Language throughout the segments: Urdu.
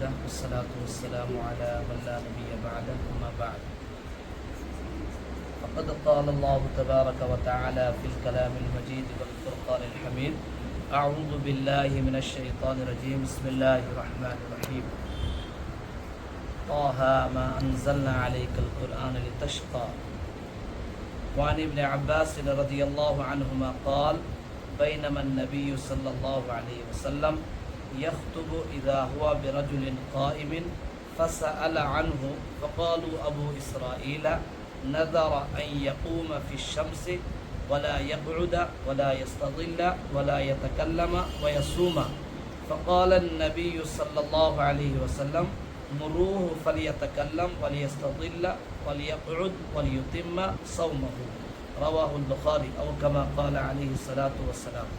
لله والصلاة والسلام على من لا نبي بعده أما بعد فقد قال الله تبارك وتعالى في الكلام المجيد والفرقان الحميد أعوذ بالله من الشيطان الرجيم بسم الله الرحمن الرحيم طه ما أنزلنا عليك القرآن لتشقى وعن ابن عباس رضي الله عنهما قال بينما النبي صلى الله عليه وسلم يخطب إذا هو برجل قائم فسأل عنه فقالوا أبو إسرائيل نذر أن يقوم في الشمس ولا يقعد ولا يستظل ولا يتكلم ويصوم فقال النبي صلى الله عليه وسلم مروه فليتكلم وليستظل وليقعد وليتم صومه رواه البخاري أو كما قال عليه الصلاة والسلام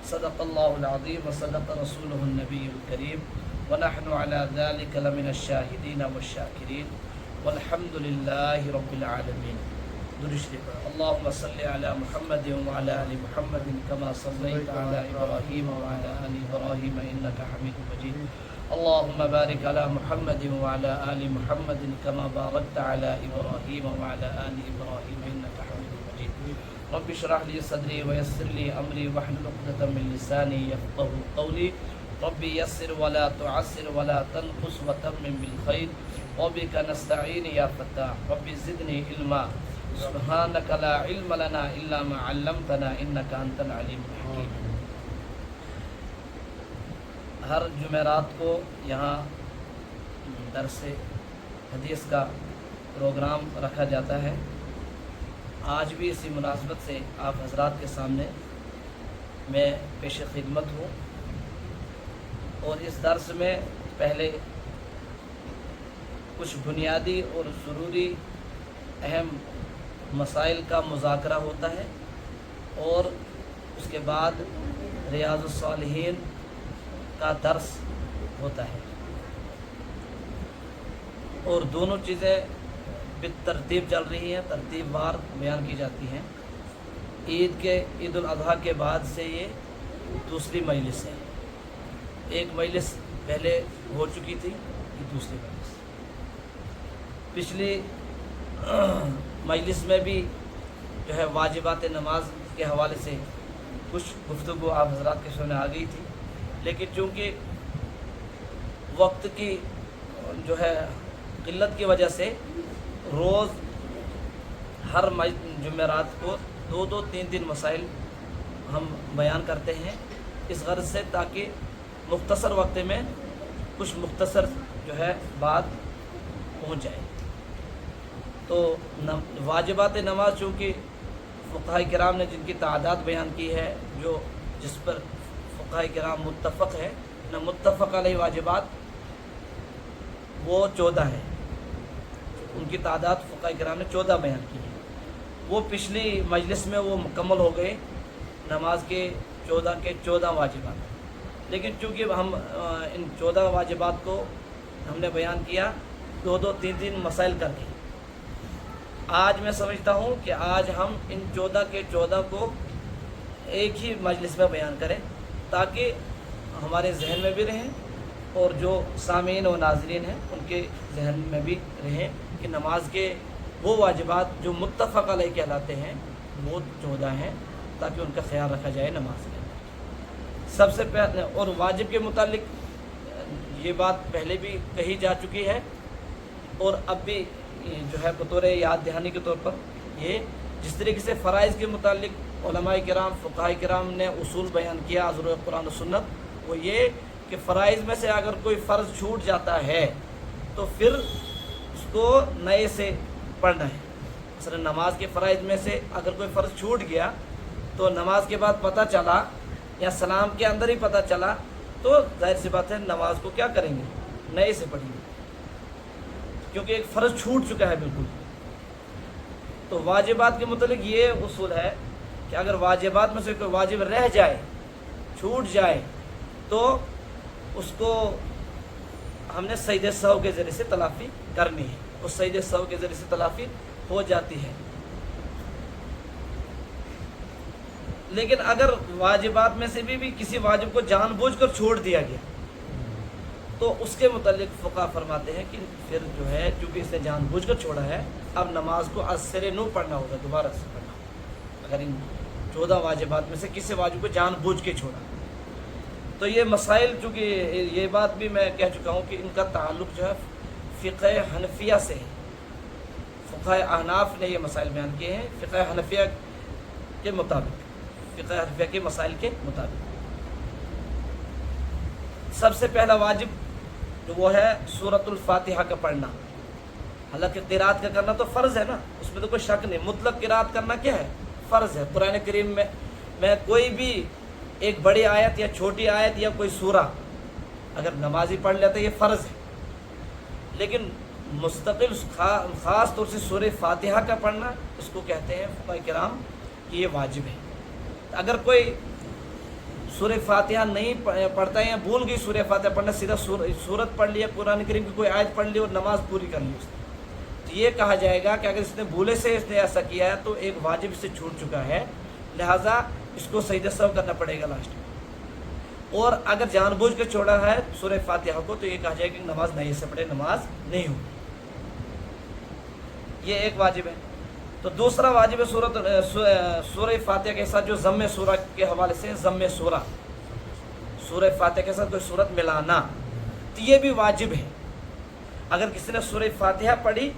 صدق الله العظيم وصدق رسوله النبي الكريم ونحن على ذلك لمن الشاهدين والشاكرين والحمد لله رب العالمين اللهم صل على محمد وعلى آل محمد كما صليت على إبراهيم وعلى آل إبراهيم إنك حميد مجيد اللهم بارك على محمد وعلى آل محمد كما باركت على إبراهيم وعلى آل إبراهيم إنك حميد مجيد رب اشرح لي صدري ويسر لي أمري واحلل عقدة من لساني يفقهوا قولي رب يسر ولا تعسر ولا تنقص وتمم بالخير وبك نستعين يا فتاح رب زدني علما سبحانك لا علم لنا إلا ما علمتنا إنك أنت العليم الحكيم. ہر جمعرات کو یہاں درس حدیث کا پروگرام رکھا جاتا ہے. آج بھی اسی مناسبت سے آپ حضرات کے سامنے میں پیش خدمت ہوں اور اس درس میں پہلے کچھ بنیادی اور ضروری اہم مسائل کا مذاکرہ ہوتا ہے اور اس کے بعد ریاض الصالحین کا درس ہوتا ہے اور دونوں چیزیں بالترتیب چل رہی ہیں, ترتیب وار بیان کی جاتی ہیں. عید الاضحیٰ کے بعد سے یہ دوسری مجلس ہے. ایک مجلس پہلے ہو چکی تھی, یہ دوسری مجلس. پچھلی مجلس میں بھی جو ہے واجبات نماز کے حوالے سے کچھ گفتگو آپ حضرات کے سامنے آ گئی تھی, لیکن چونکہ وقت کی جو ہے قلت کی وجہ سے روز ہر جمعرات کو دو تین مسائل ہم بیان کرتے ہیں اس غرض سے تاکہ مختصر وقت میں کچھ مختصر جو ہے بات پہنچ جائے. تو واجبات نماز چونکہ فقہاء کرام نے جن کی تعداد بیان کی ہے, جس پر فقہاء کرام متفق ہے نہ متفق علیہ واجبات وہ 14 ہیں. ان کی تعداد فقہاء کرام نے 14 بیان کی ہے. وہ پچھلی مجلس میں وہ مکمل ہو گئے نماز کے 14 واجبات. لیکن چونکہ ہم ان 14 واجبات کو ہم نے بیان کیا 2-3 مسائل کر کے, آج میں سمجھتا ہوں کہ آج ہم ان 14 کے 14 کو ایک ہی مجلس میں بیان کریں تاکہ ہمارے ذہن میں بھی رہیں اور جو سامعین و ناظرین ہیں ان کے ذہن میں بھی رہیں کہ نماز کے وہ واجبات جو متفق علیہ کہلاتے ہیں وہ 14 ہیں, تاکہ ان کا خیال رکھا جائے نماز کے اندر. سب سے پہلے اور واجب کے متعلق یہ بات پہلے بھی کہی جا چکی ہے اور اب بھی جو ہے بطور یاد دہانی کے طور پر یہ جس طریقے سے فرائض کے متعلق علماء کرام فقہاء کرام نے اصول بیان کیا ضرور قرآن و سنت, وہ یہ کہ فرائض میں سے اگر کوئی فرض چھوٹ جاتا ہے تو پھر اس کو نئے سے پڑھنا ہے. مثلا نماز کے فرائض میں سے اگر کوئی فرض چھوٹ گیا تو نماز کے بعد پتہ چلا یا سلام کے اندر ہی پتہ چلا تو ظاہر سی بات ہے نماز کو کیا کریں گے, نئے سے پڑھیں گے, کیونکہ ایک فرض چھوٹ چکا ہے بالکل. تو واجبات کے متعلق یہ اصول ہے کہ اگر واجبات میں سے کوئی واجب رہ جائے, چھوٹ جائے, تو اس کو ہم نے سجدہ سہو کے ذریعے سے تلافی کرنی ہے. اس سجدہ سہو کے ذریعے سے تلافی ہو جاتی ہے. لیکن اگر واجبات میں سے بھی کسی واجب کو جان بوجھ کر چھوڑ دیا گیا تو اس کے متعلق فقہ فرماتے ہیں کہ پھر جو ہے چونکہ اس نے جان بوجھ کر چھوڑا ہے، اب نماز کو از سرے نو پڑھنا ہوگا، دوبارہ سے پڑھنا ہوگا اگر ان 14 واجبات میں سے کسی واجب کو جان بوجھ کے چھوڑا۔ تو یہ مسائل، چونکہ یہ بات بھی میں کہہ چکا ہوں کہ ان کا تعلق جو ہے فقہ حنفیہ سے ہے، فقہ احناف نے یہ مسائل بیان کیے ہیں فقہ حنفیہ کے مطابق، فقہ حنفیہ کے مسائل کے مطابق۔ سب سے پہلا واجب جو وہ ہے سورۃ الفاتحہ کا پڑھنا، حالانکہ قرات کا کرنا تو فرض ہے نا، اس میں تو کوئی شک نہیں، مطلق قرات کرنا کیا ہے؟ فرض ہے۔ قرآن کریم میں کوئی بھی ایک بڑی آیت یا چھوٹی آیت یا کوئی سورہ اگر نمازی پڑھ لیتا ہے یہ فرض ہے، لیکن مستقل خاص طور سے سورہ فاتحہ کا پڑھنا اس کو کہتے ہیں فقہاء کرام کہ یہ واجب ہے۔ اگر کوئی سورہ فاتحہ نہیں پڑھتا ہے یا بھول گئی سورہ فاتحہ پڑھنا، سیدھا سورت پڑھ لیا، قرآن کریم کی کوئی آیت پڑھ لی اور نماز پوری کر لی اس نے، تو یہ کہا جائے گا کہ اگر اس نے بھولے سے اس نے ایسا کیا ہے تو ایک واجب سے چھوٹ چکا ہے، لہٰذا اس کو سجدہ سہو کرنا پڑے گا لاسٹ میں۔ اور اگر جان بوجھ کے چھوڑا ہے سورہ فاتحہ کو تو یہ کہا جائے گا کہ نماز نہیں سے پڑھے، نماز نہیں ہوگی۔ یہ ایک واجب ہے۔ تو دوسرا واجب ہے سورہ فاتحہ کے ساتھ جو ضم سورہ کے حوالے سے ضم سورہ فاتحہ کے ساتھ کوئی سورت ملانا، تو یہ بھی واجب ہے۔ اگر کسی نے سورہ فاتحہ پڑھی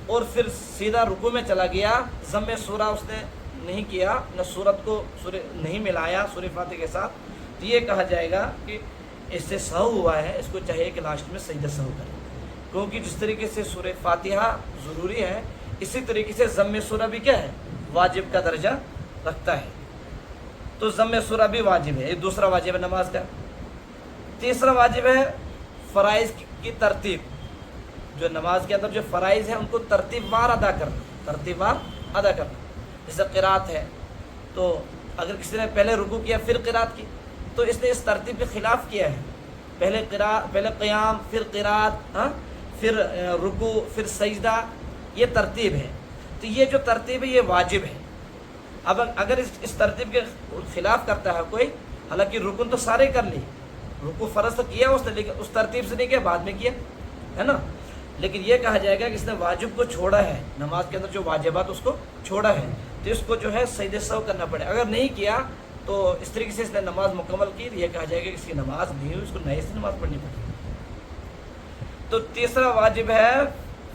اور پھر سیدھا رکوع میں چلا گیا، ضم سورہ اس نے نہیں کیا، نہ سورت کو نہیں ملایا سورہ فاتحہ کے ساتھ، تو یہ کہا جائے گا کہ اس سے سہو ہوا ہے، اس کو چاہیے کہ لاسٹ میں سجدہ سہو کرے، کیونکہ جس طریقے سے سورہ فاتحہ ضروری ہے اسی طریقے سے ضم سورہ بھی کیا ہے؟ واجب کا درجہ رکھتا ہے۔ تو ضم سورہ بھی واجب ہے، یہ دوسرا واجب ہے نماز کا۔ تیسرا واجب ہے فرائض کی ترتیب، جو نماز کے اندر جو فرائض ہیں ان کو ترتیب وار ادا کرنا، جیسے قرات ہے، تو اگر کسی نے پہلے رکوع کیا پھر قرات کی تو اس نے اس ترتیب کے خلاف کیا ہے، پہلے قیام پھر قرات، پھر رکوع پھر سجدہ، یہ ترتیب ہے۔ تو یہ جو ترتیب ہے یہ واجب ہے۔ اب اگر اس ترتیب کے خلاف کرتا ہے کوئی، حالانکہ رکن تو سارے کر لی، رکوع فرض تو کیا اس نے لیکن اس ترتیب سے نہیں کیا، بعد میں کیا ہے نا، لیکن یہ کہا جائے گا کہ اس نے واجب کو چھوڑا ہے، نماز کے اندر جو واجبات اس کو چھوڑا ہے، تو اس کو جو ہے سجدہ سہو کرنا پڑے۔ اگر نہیں کیا تو اس طریقے سے اس نے نماز مکمل کی، یہ کہا جائے گا کہ اس کی نماز نہیں ہوئی، اس کو نئے سے نماز پڑھنی پڑے۔ تو تیسرا واجب ہے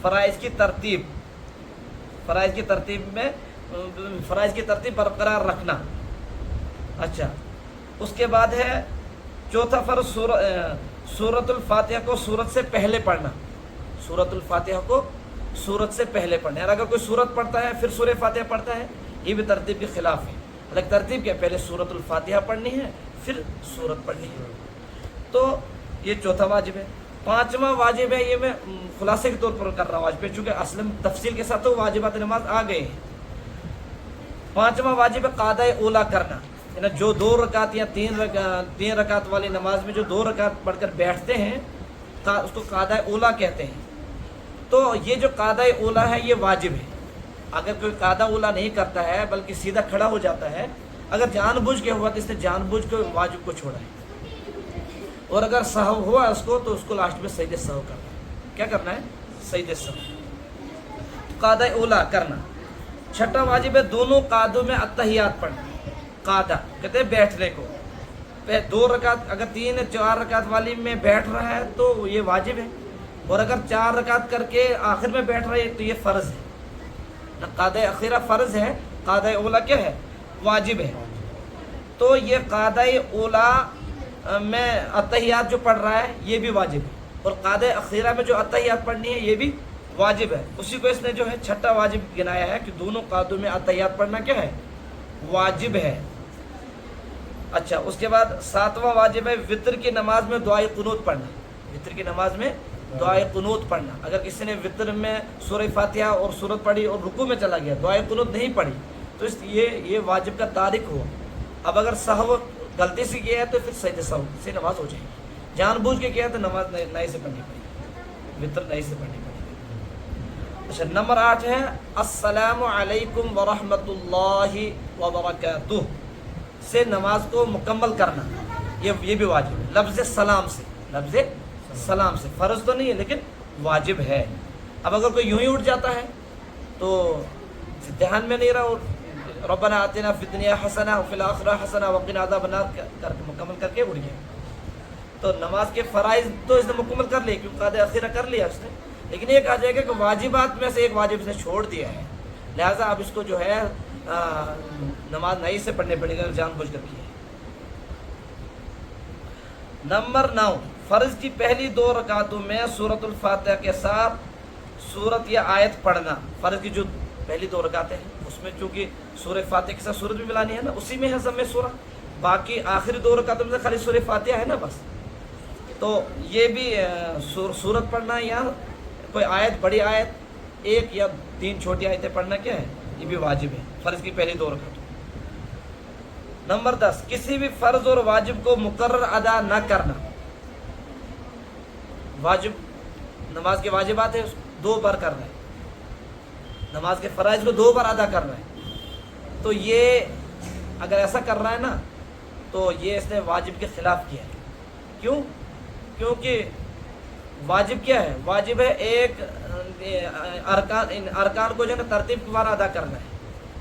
فرائض کی ترتیب، فرائض کی ترتیب برقرار رکھنا۔ اچھا، اس کے بعد ہے چوتھا فرض سورۃ الفاتحہ کو سورت سے پہلے پڑھنا، سورۃ الفاتحہ کو سورت سے پہلے پڑھنا، اور اگر کوئی سورت پڑھتا ہے پھر سورہ فاتحہ پڑھتا ہے یہ بھی ترتیب کے خلاف ہے۔ الگ ترتیب کیا، پہلے سورۃ الفاتحہ پڑھنی ہے پھر سورت پڑھنی ہے۔ تو یہ چوتھا واجب ہے۔ پانچواں واجب ہے، یہ میں خلاصے کے طور پر کر رہا ہوں آج پہ، چونکہ اصل تفصیل کے ساتھ تو واجبات نماز آ گئے ہیں۔ پانچواں واجب ہے قاعدہ اولا کرنا، یعنی جو 2 رکعت یا 3 رکعت والی نماز میں جو 2 رکعت پڑھ کر بیٹھتے ہیں اس کو قاعدہ اولا کہتے ہیں۔ تو یہ جو قاعدہ اولا ہے یہ واجب ہے۔ اگر کوئی قاعدہ اولا نہیں کرتا ہے بلکہ سیدھا کھڑا ہو جاتا ہے، اگر جان بوجھ کے ہوا تو اس نے جان بوجھ کے واجب کو چھوڑا ہے، اور اگر سہو ہوا اس کو لاسٹ میں سجدہ سہو کرنا ہے۔ کیا کرنا ہے؟ سجدہ سہو، قاعدہ اولا کرنا۔ چھٹا واجب ہے دونوں قعدوں میں اتحیات پڑھنا، قعدہ کہتے ہیں بیٹھنے کو، 2 رکعت اگر 3 4 رکعت والی میں بیٹھ رہا ہے تو یہ واجب ہے، اور اگر 4 رکعت کر کے آخر میں بیٹھ رہا ہے تو یہ فرض ہے۔ قعدہ اخیرہ فرض ہے، قعدہ اولا کیا ہے؟ واجب ہے۔ تو یہ قعدہ اولا میں اتحیات جو پڑھ رہا ہے یہ بھی واجب ہے، اور قعدہ اخیرہ میں جو اتحیات پڑھنی ہے یہ بھی واجب ہے۔ اسی کو اس نے جو ہے چھٹا واجب گنایا ہے کہ دونوں قعدوں میں اتحیات پڑھنا کیا ہے؟ واجب ہے۔ اچھا، اس کے بعد 7واں واجب ہے وتر کی نماز میں دعائے قنوت پڑھنا، وتر کی نماز میں دعائے قنوت پڑھنا۔ اگر کسی نے وتر میں سورہ فاتحہ اور سورت پڑھی اور رکوع میں چلا گیا، دعائے قنوت نہیں پڑھی، تو یہ واجب کا تارک ہوا۔ اب اگر سہو غلطی سے کیا ہے تو پھر سجدہ سہو سے نماز ہو جائے گی، جان بوجھ کے کیا ہے تو نماز نئے سے پڑھنی پڑے گی، وتر نئے سے پڑھنی پڑے گی۔ اچھا، نمبر 8 ہے السلام علیکم ورحمۃ اللہ وبرکاتہ سے نماز کو مکمل کرنا، یہ بھی واجب ہے، لفظ سلام سے، لفظ سلام سے. فرض تو نہیں ہے لیکن واجب ہے. اب اگر کوئی یوں ہی اٹھ جاتا ہے تو دھیان میں نہیں رہا اور ربنا آتنا فی الدنیا حسنہ وفی الآخرہ حسنہ وقنا عذاب النار کر کے مکمل کر کے اٹھ گیا. تو نماز کے فرائض تو اس نے مکمل کر لیے کیونکہ قاعدہ اخیرہ کر لیا اس نے, لیکن یہ کہا جائے گا کہ واجبات میں سے ایک واجب اس نے چھوڑ دیا ہے, لہٰذا اب اس کو جو ہے نماز نئی سے پڑھنے پڑے گا جان بوجھ کر کی ہے. نمبر 9, فرض کی پہلی 2 رکعتوں میں سورۃ الفاتحہ کے ساتھ سورت یا آیت پڑھنا. فرض کی جو پہلی 2 رکعتیں ہیں اس میں چونکہ سورہ فاتحہ کے ساتھ سورت بھی ملانی ہے نا, اسی میں ہے ضم سورہ. باقی آخری 2 رکعتوں میں خالی سورہ فاتحہ ہے نا بس, تو یہ بھی سورت پڑھنا یا کوئی آیت, بڑی آیت 1 یا 3 چھوٹی آیتیں پڑھنا کیا ہے, یہ بھی واجب ہے فرض کی پہلی 2 رکعتوں. نمبر 10, کسی بھی فرض اور واجب کو مقرر ادا نہ کرنا. واجب, نماز کے واجبات ہیں 2 بار کرنا ہے, نماز کے فرائض کو 2 بار ادا کرنا ہے, تو یہ اگر ایسا کر رہا ہے نا تو یہ اس نے واجب کے خلاف کیا ہے. کیوں؟ کیونکہ واجب کیا ہے, واجب ہے ایک ارکان کو جو ہے نا ترتیب کے بار ادا کرنا ہے.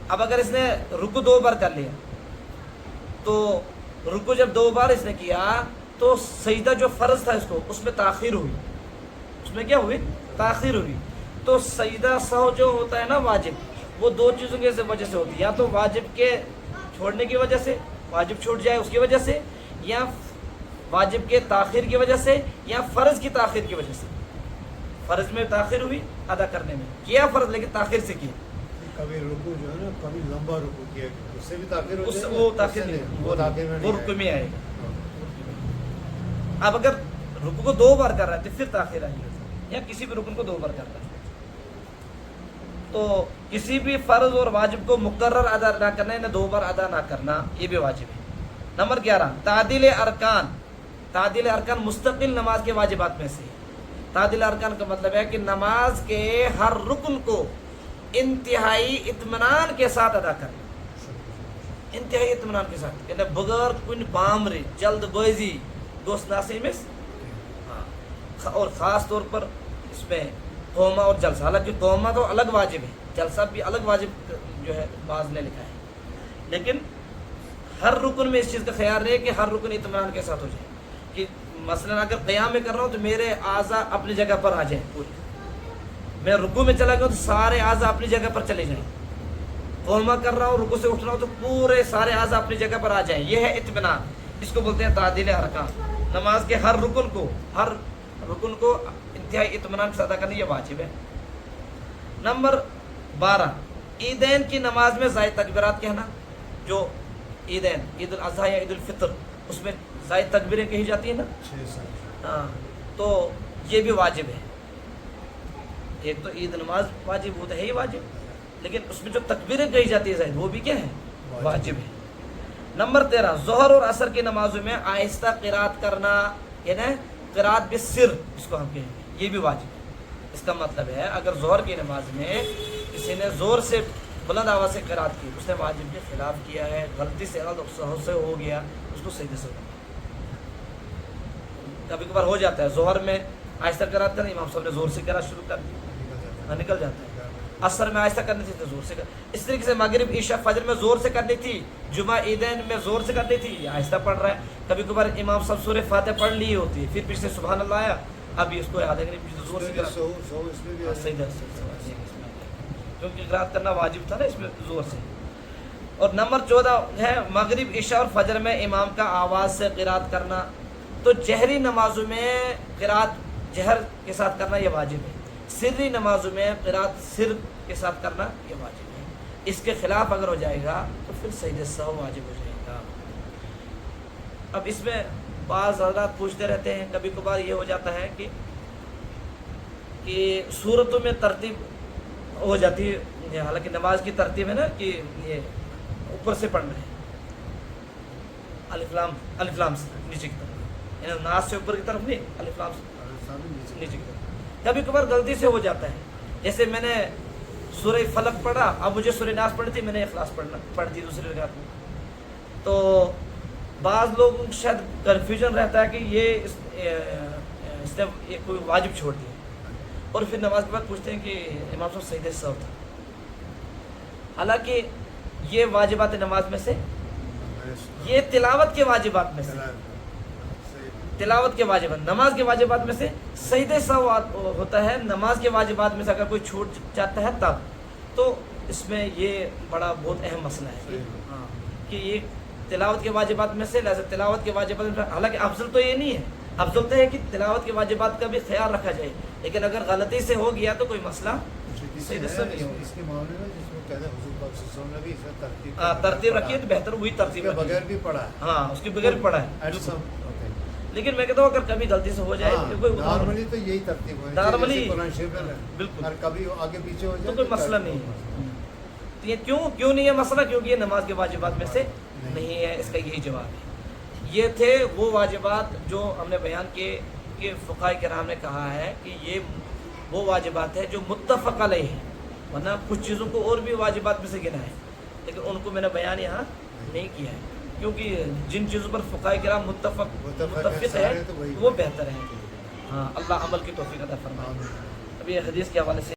اب اگر اس نے رکو 2 بار کر لیا تو رکو جب 2 بار اس نے کیا تو سجدہ جو فرض تھا اس کو اس میں تاخیر ہوئی, اس میں کیا ہوئی, تاخیر ہوئی. تو سجدہ سہو جو ہوتا ہے نا واجب, وہ 2 چیزوں کی وجہ سے ہوتی ہے, یا تو واجب کے چھوڑنے کی وجہ سے, واجب چھوٹ جائے اس کی وجہ سے, یا واجب کے تاخیر کی وجہ سے, یا فرض کی تاخیر کی وجہ سے. فرض میں تاخیر ہوئی ادا کرنے میں, کیا فرض لیکن تاخیر سے کیا. کبھی رکو جو ہے نا کبھی لمبا رکو کیا, اس سے بھی تاخیر ہو جائے, وہ تاخیر نہیں, وہ رکو میں آئے گا. اب اگر رکو کو 2 بار کر رہا ہے تو پھر تاخیر آئے گا, یا کسی بھی رکن کو 2 بار کر رہا ہے. تو کسی بھی فرض اور واجب کو مقرر ادا نہ کرنا ہے, 2 بار ادا نہ کرنا, یہ بھی واجب ہے. نمبر 11, تعدیل ارکان. تعدیل ارکان مستقل نماز کے واجبات میں سے. تعدیل ارکان کا مطلب ہے کہ نماز کے ہر رکن کو انتہائی اطمینان کے ساتھ ادا کرنا. انتہائی اطمینان کے ساتھ, یعنی بغیر کن بامری جلد بازی دوست ناسی میں, اور خاص طور پر اس میں قومہ اور جلسہ. حالانکہ قومہ تو الگ واجب ہے, جلسہ بھی الگ واجب جو ہے بعض نے لکھا ہے, لیکن ہر رکن میں اس چیز کا خیال رہے کہ ہر رکن اطمینان کے ساتھ ہو جائے. کہ مثلا اگر قیام میں کر رہا ہوں تو میرے اعضاء اپنی جگہ پر آ جائیں پورے, میں رکوع میں چلا گیا تو سارے اعضاء اپنی جگہ پر چلے جائیں. قومہ کر رہا ہوں, رکوع سے اٹھ رہا ہوں تو پورے سارے اعضاء اپنی جگہ پر آ جائیں. یہ ہے اطمینان, اس کو بولتے ہیں تعدیل ارکان. نماز کے ہر رکن کو انتہائی اطمینان سے ادا کرنا یہ واجب ہے. نمبر 12, عیدین کی نماز میں زائد تکبیرات کہنا. جو عیدین, عید الاضحیٰ یا عید الفطر, اس میں زائد تکبیریں کہی جاتی ہیں نا, ہاں, تو یہ بھی واجب ہے. ایک تو عید نماز واجب ہوتا ہے ہی واجب, لیکن اس میں جو تکبیریں کہی جاتی ہے زائد, وہ بھی کیا ہے, واجب ہے. نمبر 13, ظہر اور عصر کی نمازوں میں آہستہ قرات کرنا, یعنی قرات بالسر اس کو ہم کہیں گے, یہ بھی واجب ہے. اس کا مطلب ہے اگر ظہر کی نماز میں کسی نے زور سے بلند آواز سے قرات کی, اس نے واجب کے خلاف کیا ہے, غلطی سے سے ہو گیا, اس کو سجدے سے کرنا. کبھی کبھار ہو جاتا ہے ظہر میں آہستہ قرات کرنا, امام صاحب نے زور سے قرات شروع کر دی, نکل جاتا ہے. عصر میں آہستہ کرنی تھی تو زور سے اس طریقے سے مغرب عشاء فجر میں زور سے کرنی تھی, جمعہ عیدین میں زور سے کرنی تھی, آہستہ پڑھ رہا ہے. کبھی کبھار امام صاحب سورہ فاتحہ پڑھ لی ہوتی ہے, پھر پیچھے سبحان اللہ آیا, اب اس کو یاد ہے کہ پیچھے زور سے کیونکہ قرات کرنا واجب تھا نا اس میں زور سے. اور نمبر 14 ہے مغرب عشاء اور فجر میں امام کا آواز سے قرات کرنا. تو جہری نمازوں میں قرات جہر کے ساتھ کرنا یہ واجب ہے. سری نمازوں میں قرات سر کے ساتھ کرنا یہ واجب ہے. اس کے خلاف اگر ہو جائے گا تو پھر سجدہ سہو واجب ہو جائے گا. اب اس میں بعض حضرات پوچھتے رہتے ہیں, کبھی کبھار یہ ہو جاتا ہے کہ صورتوں میں ترتیب ہو جاتی ہے, حالانکہ نماز کی ترتیب ہے نا کہ یہ اوپر سے پڑھنا ہے, الف لام سے نیچے کی طرف, یعنی ناز سے اوپر کی طرف نہیں, الف لام سے نیچے کی طرف. کبھی کبھار غلطی سے ہو جاتا ہے, جیسے میں نے سورہ فلق پڑھا, اب مجھے سورہ ناس پڑھی تھی, میں نے اخلاص پڑھ دی دوسری رکعت میں. تو بعض لوگ شاید کنفیوژن رہتا ہے کہ اس نے یہ کوئی واجب چھوڑ دیا اور پھر نماز کے بعد پوچھتے ہیں کہ امام صاحب سجدے سہو تھا، حالانکہ یہ واجبات نماز میں سے، یہ تلاوت کے واجبات میں سے، تلاوت کے واجبات، نماز کے واجبات میں سے سجدے سہو ہوتا ہے، نماز کے واجبات میں سے اگر کوئی چھوٹ جاتا ہے تب، تو اس میں یہ بڑا بہت اہم مسئلہ ہے ہاں کہ یہ تلاوت کے واجبات میں سے، لہذا تلاوت کے واجبات میں، حالانکہ افضل تو یہ نہیں ہے، افضل تو ہے کہ تلاوت کے واجبات کا بھی خیال رکھا جائے، لیکن اگر غلطی سے ہو گیا تو کوئی مسئلہ سجدے سہو نہیں ہوگا۔ اس کے معاملے میں جس میں کہتے ہیں حضور پاک صلی اللہ علیہ وسلم نے بھی اسے ترتیب رکھی ہے تو بہتر وہی ترتیب رکھی بغیر بھی پڑھا ہے، ہاں اس کے بغیر پڑھا ہے، لیکن میں کہتا ہوں اگر کبھی غلطی سے ہو جائے نارملی تو یہی ترتیب ہے، نارملی قرآن شریف میں بالکل، اور کبھی آگے پیچھے ہو تو جائے کوئی مسئلہ نہیں ہے۔ یہ کیوں نہیں ہے مسئلہ؟ کیونکہ یہ نماز کے واجبات میں سے نہیں ہے، اس کا یہی جواب ہے۔ یہ تھے وہ واجبات جو ہم نے بیان کیے کہ فقہاء کرام نے کہا ہے کہ یہ وہ واجبات ہے جو متفق علیہ ہیں، ورنہ کچھ چیزوں کو اور بھی واجبات میں سے گنا ہے، لیکن ان کو میں نے بیان یہاں نہیں کیا ہے، کیونکہ جن چیزوں پر فقہاء کرام متفق ہے وہ بہتر ہے۔ ہاں اللہ عمل کی توفیق عطا فرمائے۔ اب یہ حدیث کے حوالے سے